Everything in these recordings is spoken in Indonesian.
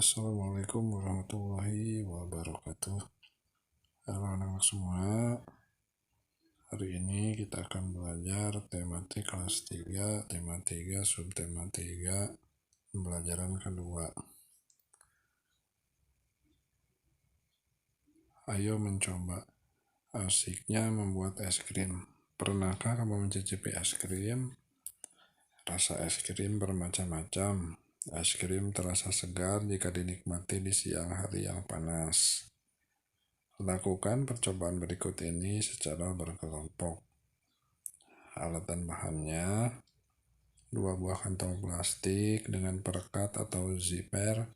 Assalamualaikum warahmatullahi wabarakatuh. Halo anak-anak semua. Hari ini kita akan belajar tematik kelas 3, tema 3, subtema 3, pembelajaran kedua. Ayo mencoba. Asiknya membuat es krim. Pernahkah kamu mencicipi es krim? Rasa es krim bermacam-macam. Es krim terasa segar jika dinikmati di siang hari yang panas. Lakukan percobaan berikut ini secara berkelompok. Alat dan bahannya: 2 buah kantong plastik dengan perekat atau zipper,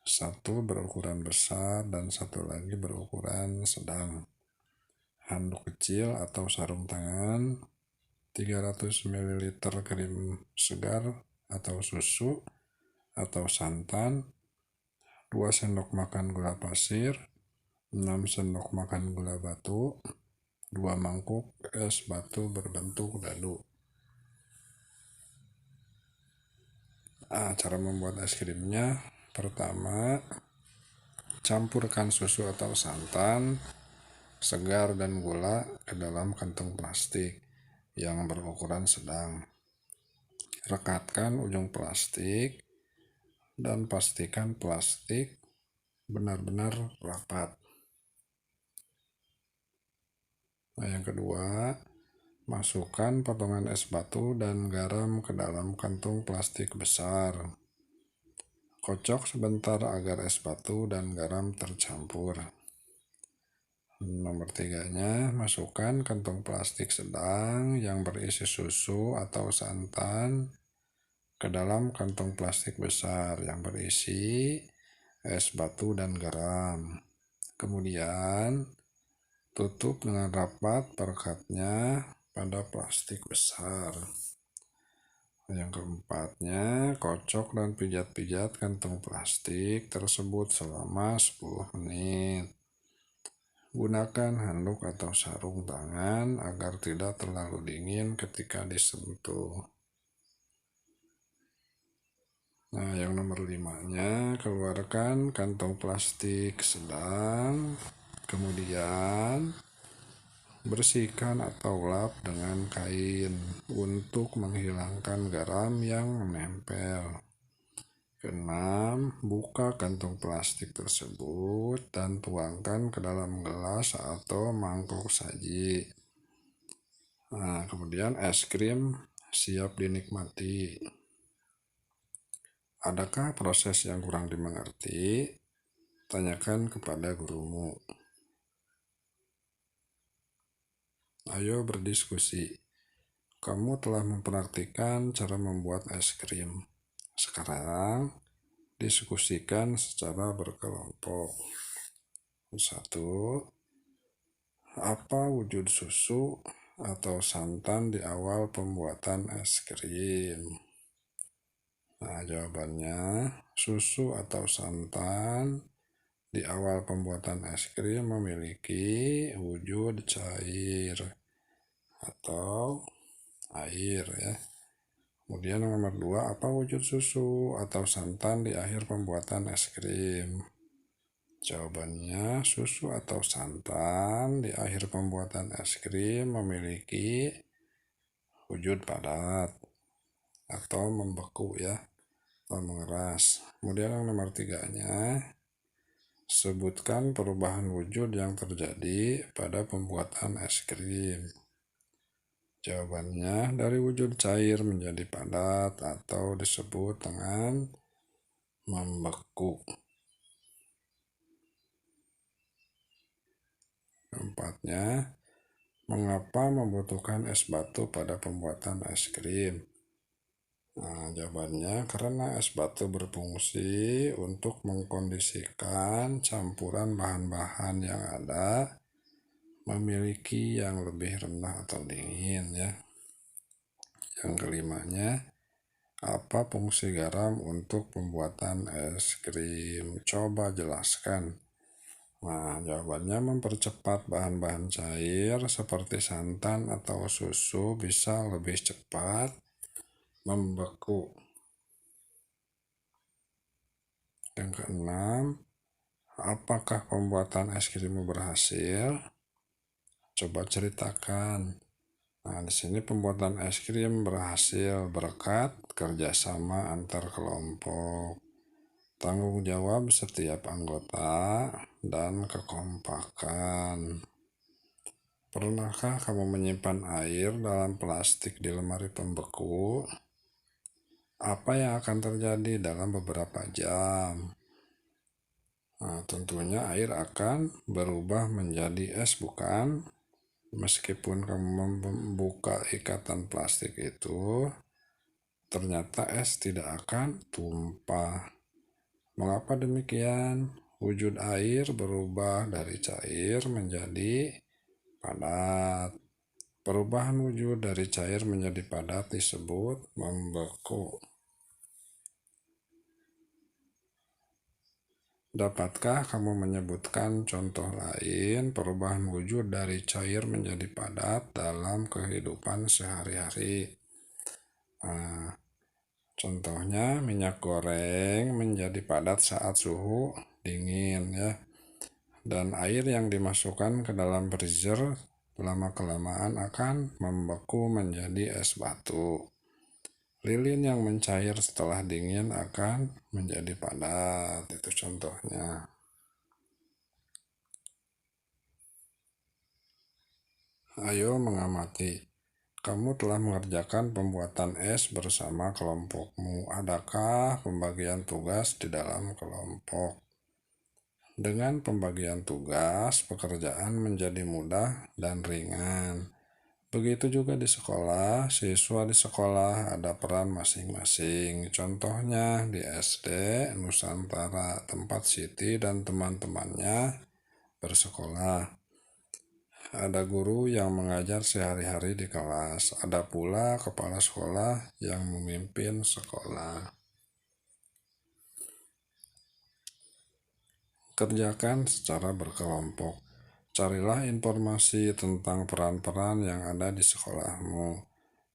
1 berukuran besar dan 1 lagi berukuran sedang. Handuk kecil atau sarung tangan, 300 ml krim segar atau susu atau santan, 2 sendok makan gula pasir, 6 sendok makan gula batu, 2 mangkuk es batu berbentuk dadu. Cara membuat es krimnya: pertama, campurkan susu atau santan segar dan gula ke dalam kantong plastik yang berukuran sedang. Rekatkan ujung plastik dan pastikan plastik benar-benar rapat. Yang kedua, masukkan potongan es batu dan garam ke dalam kantung plastik besar. Kocok sebentar agar es batu dan garam tercampur. Nomor 3-nya, masukkan kantong plastik sedang yang berisi susu atau santan ke dalam kantong plastik besar yang berisi es batu dan garam. Kemudian, tutup dengan rapat perekatnya pada plastik besar. Yang keempatnya, kocok dan pijat-pijat kantong plastik tersebut selama 10 menit. Gunakan handuk atau sarung tangan agar tidak terlalu dingin ketika disentuh. Yang nomor 5-nya, keluarkan kantong plastik sedang, kemudian bersihkan atau lap dengan kain untuk menghilangkan garam yang menempel. Keenam, buka kantong plastik tersebut dan tuangkan ke dalam gelas atau mangkok saji. Kemudian es krim siap dinikmati. Adakah proses yang kurang dimengerti? Tanyakan kepada gurumu. Ayo berdiskusi. Kamu telah mempraktikkan cara membuat es krim. Sekarang, diskusikan secara berkelompok. 1. Apa wujud susu atau santan di awal pembuatan es krim? Jawabannya, susu atau santan di awal pembuatan es krim memiliki wujud cair atau air ya. Kemudian nomor 2, apa wujud susu atau santan di akhir pembuatan es krim? Jawabannya, susu atau santan di akhir pembuatan es krim memiliki wujud padat atau membeku ya, atau mengeras. Kemudian yang nomor 3-nya, sebutkan perubahan wujud yang terjadi pada pembuatan es krim. Jawabannya, dari wujud cair menjadi padat atau disebut dengan membeku. 4-nya, mengapa membutuhkan es batu pada pembuatan es krim? Jawabannya, karena es batu berfungsi untuk mengkondisikan campuran bahan-bahan yang ada memiliki yang lebih rendah atau dingin ya. Yang kelimanya, apa fungsi garam untuk pembuatan es krim? Coba jelaskan. Jawabannya, mempercepat bahan-bahan cair seperti santan atau susu bisa lebih cepat membeku. Yang keenam, apakah pembuatan es krimmu berhasil? Coba ceritakan. Nah, di sini pembuatan es krim berhasil berkat kerjasama antar kelompok, tanggung jawab setiap anggota, dan kekompakan. Pernahkah kamu menyimpan air dalam plastik di lemari pembeku? Apa yang akan terjadi dalam beberapa jam? Nah, tentunya air akan berubah menjadi es, bukan? Meskipun kamu membuka ikatan plastik itu, ternyata es tidak akan tumpah. Mengapa demikian? Wujud air berubah dari cair menjadi padat. Perubahan wujud dari cair menjadi padat disebut membeku. Dapatkah kamu menyebutkan contoh lain perubahan wujud dari cair menjadi padat dalam kehidupan sehari-hari? Contohnya minyak goreng menjadi padat saat suhu dingin ya. Dan air yang dimasukkan ke dalam freezer lama-kelamaan akan membeku menjadi es batu. Lilin yang mencair setelah dingin akan menjadi padat. Itu contohnya. Ayo mengamati. Kamu telah mengerjakan pembuatan es bersama kelompokmu. Adakah pembagian tugas di dalam kelompok? Dengan pembagian tugas, pekerjaan menjadi mudah dan ringan. Begitu juga di sekolah, siswa di sekolah ada peran masing-masing. Contohnya di SD Nusantara, tempat Siti dan teman-temannya bersekolah. Ada guru yang mengajar sehari-hari di kelas. Ada pula kepala sekolah yang memimpin sekolah. Kerjakan secara berkelompok. Carilah informasi tentang peran-peran yang ada di sekolahmu.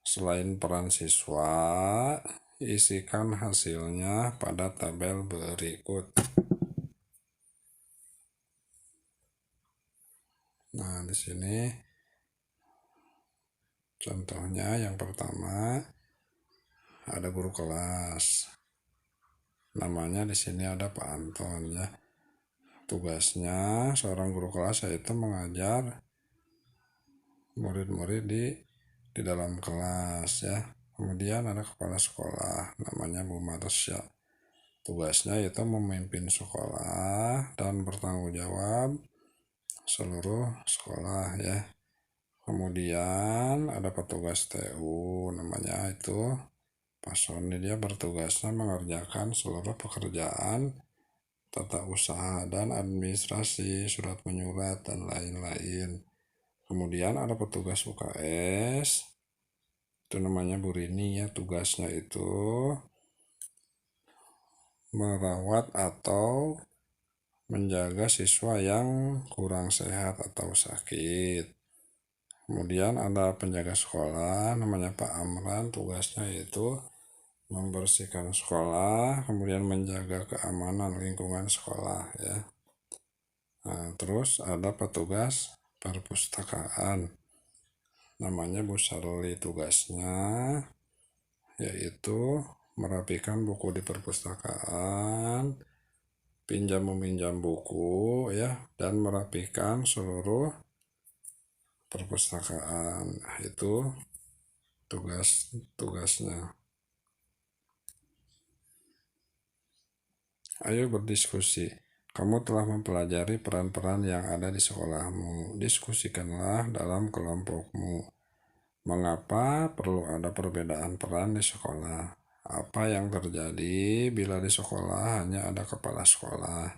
Selain peran siswa, isikan hasilnya pada tabel berikut. Nah, di sini contohnya yang pertama ada guru kelas. Namanya di sini ada Pak Anton ya. Tugasnya seorang guru kelas yaitu mengajar murid-murid di dalam kelas ya. Kemudian ada kepala sekolah namanya Bu Marsya. Tugasnya yaitu memimpin sekolah dan bertanggung jawab seluruh sekolah ya. Kemudian ada petugas TU namanya itu Pak Sony, dia bertugasnya mengerjakan seluruh pekerjaan tata usaha dan administrasi, surat menyurat dan lain-lain. Kemudian ada petugas UKS, itu namanya Bu Rini ya, tugasnya itu merawat atau menjaga siswa yang kurang sehat atau sakit. Kemudian ada penjaga sekolah namanya Pak Amran, tugasnya itu membersihkan sekolah, kemudian menjaga keamanan lingkungan sekolah ya. Nah, terus ada petugas perpustakaan namanya Bu Sarli, tugasnya yaitu merapikan buku di perpustakaan, pinjam meminjam buku ya, dan merapikan seluruh perpustakaan. Itu tugasnya. Ayo berdiskusi. Kamu telah mempelajari peran-peran yang ada di sekolahmu. Diskusikanlah dalam kelompokmu. Mengapa perlu ada perbedaan peran di sekolah? Apa yang terjadi bila di sekolah hanya ada kepala sekolah?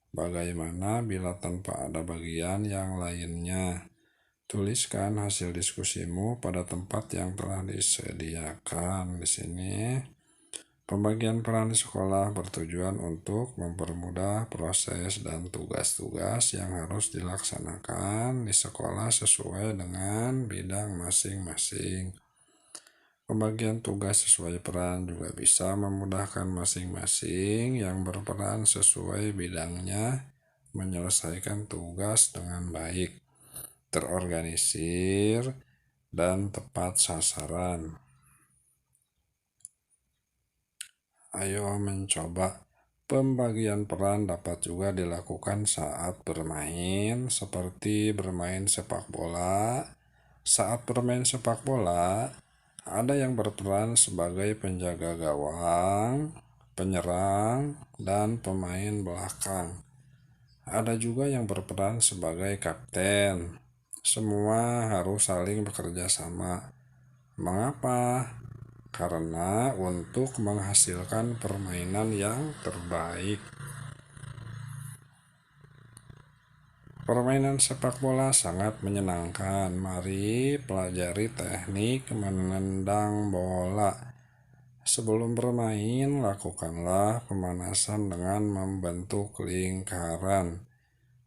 Bagaimana bila tanpa ada bagian yang lainnya? Tuliskan hasil diskusimu pada tempat yang telah disediakan di sini. Pembagian peran di sekolah bertujuan untuk mempermudah proses dan tugas-tugas yang harus dilaksanakan di sekolah sesuai dengan bidang masing-masing. Pembagian tugas sesuai peran juga bisa memudahkan masing-masing yang berperan sesuai bidangnya menyelesaikan tugas dengan baik, terorganisir, dan tepat sasaran. Ayo mencoba. Pembagian peran dapat juga dilakukan saat bermain, seperti bermain sepak bola. Saat bermain sepak bola, ada yang berperan sebagai penjaga gawang, penyerang, dan pemain belakang. Ada juga yang berperan sebagai kapten. Semua harus saling bekerja sama. Mengapa? Karena untuk menghasilkan permainan yang terbaik. Permainan sepak bola sangat menyenangkan. Mari pelajari teknik menendang bola. Sebelum bermain, lakukanlah pemanasan dengan membentuk lingkaran.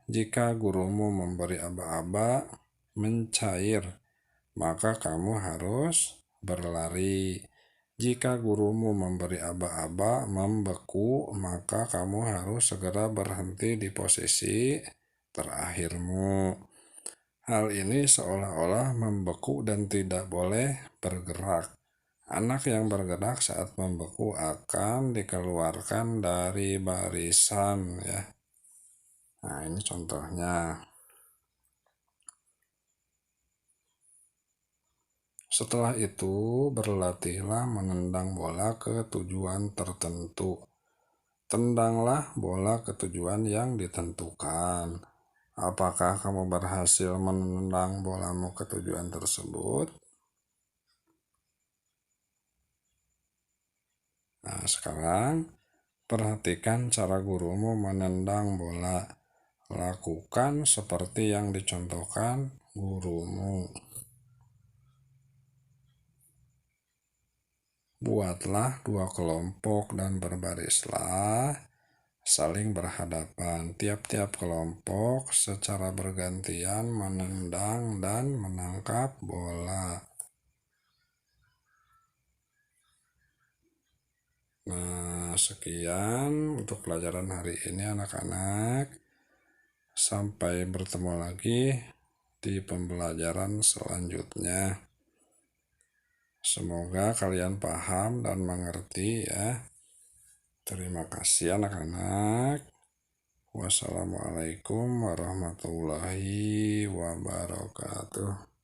Jika gurumu memberi aba-aba mencair, maka kamu harus berlari. Jika gurumu memberi aba-aba membeku, maka kamu harus segera berhenti di posisi terakhirmu. Hal ini seolah-olah membeku dan tidak boleh bergerak. Anak yang bergerak saat membeku akan dikeluarkan dari barisan, ya. Nah, ini contohnya. Setelah itu, berlatihlah menendang bola ke tujuan tertentu. Tendanglah bola ke tujuan yang ditentukan. Apakah kamu berhasil menendang bolamu ke tujuan tersebut? Nah, sekarang perhatikan cara gurumu menendang bola. Lakukan seperti yang dicontohkan gurumu. Buatlah 2 kelompok dan berbarislah saling berhadapan. Tiap-tiap kelompok secara bergantian menendang dan menangkap bola. Nah, sekian untuk pelajaran hari ini anak-anak. Sampai bertemu lagi di pembelajaran selanjutnya. Semoga kalian paham dan mengerti, ya. Terima kasih anak-anak. Wassalamualaikum warahmatullahi wabarakatuh.